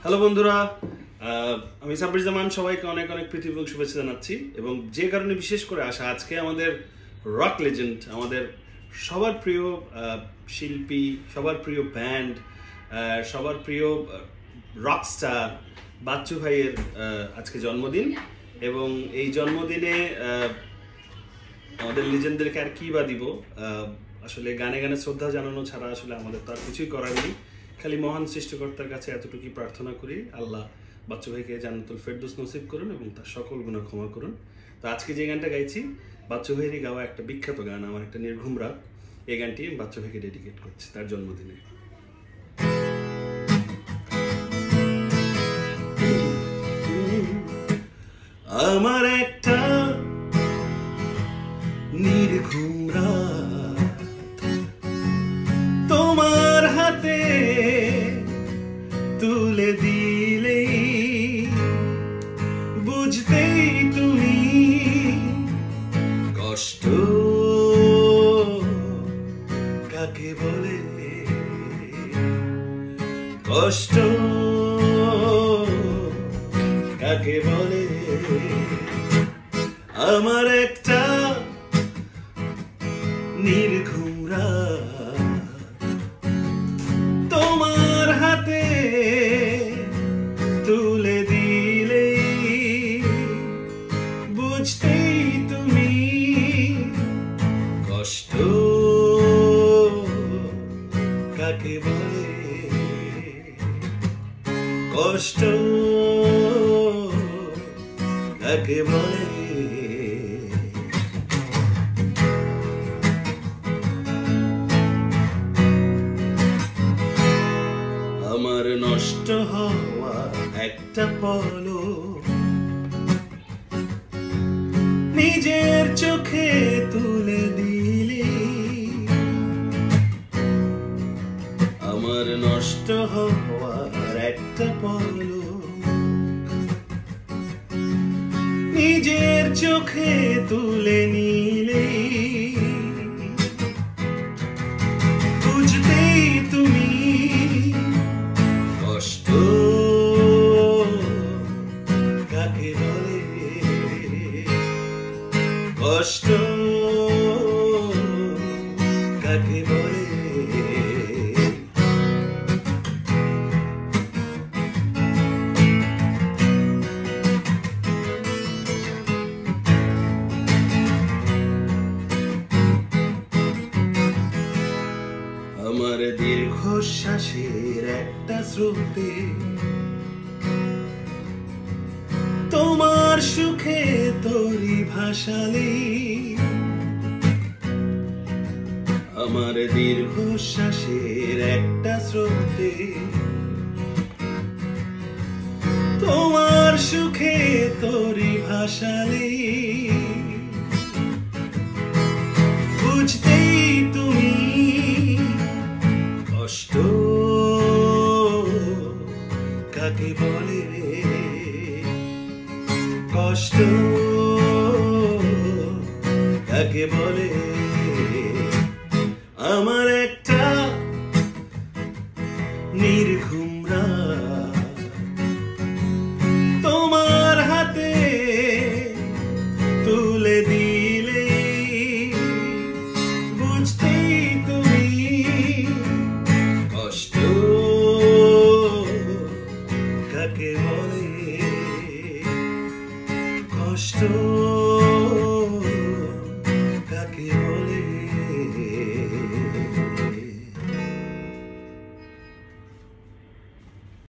Hello বন্ধুরা, আমি সাব্বির জামান সবাইকে অনেক অনেক প্রীতি এবং শুভেচ্ছা জানাচ্ছি। এবং যে কারণে বিশেষ করে আসা, আজকে আমাদের রক লেজেন্ড, আমাদের সবার প্রিয় শিল্পী, সবার প্রিয় ব্যান্ড, সবার প্রিয় রক স্টার বাচ্চু ভাইয়ের আজকে জন্মদিন। এবং এই জন্মদিনে আমাদের লিজেন্ডদেরকে আর কি বা দিব, আসলে গানে গানে শ্রদ্ধা জানানো ছাড়া আসলে আমাদের তো আর কিছুই করার নেই। খালি মহান সৃষ্টিকর্তার কাছে এতটুকুই প্রার্থনা করি, আল্লাহ বাচ্চু ভাইকে জান্নাতুল ফেরদৌস নসিব করুন এবং তার সকল গুনাহ ক্ষমা করুন। তো আজকে যে গানটা গাইছি, বাচ্চু ভাইয়েরই গাওয়া একটা বিখ্যাত গান, আমার একটা নির্ঘুম রাত। এই গানটি আমি বাচ্চু ভাইকে ডেডিকেট করছি তার জন্মদিনে। আমার একটা নির্ঘুম রাত, তোমার হাতে তুলে দিলেই বুঝতেই তুমি কষ্ট কাকে বলে, কষ্ট কাকে বলে। আমার একটা নির্ঘুম রাত, তোমার হাতে তুলে দিলেই বুঝতেই তুমি কষ্ট কাকে বলে, কষ্ট কাকে বলে। আমার নষ্ট হওয়া একটা পলক নিজের চোখে তুলে দিলি, আমার নষ্ট হওয়ার একটা পলক নিজের চোখে তুলে নিলে বুঝতেই তুমি কষ্ট কাকে বলে, কষ্ট কাকে বলে। আমার দীর্ঘশ্বাসের একটা স্রোতে তোমার সুখে তরি ভাসালে, আমার দীর্ঘশ্বাসের একটা স্রোতে তোমার সুখে তরি ভাসালে বুঝতেই তুমি কষ্ট কাকে বলে, কষ্ট কাকে বলে। আমার একটা নির্ঘুম রাত, তোমার হাতে তুলে দিলে বুঝতেই তুমি কষ্ট কাকে বলে, কষ্ট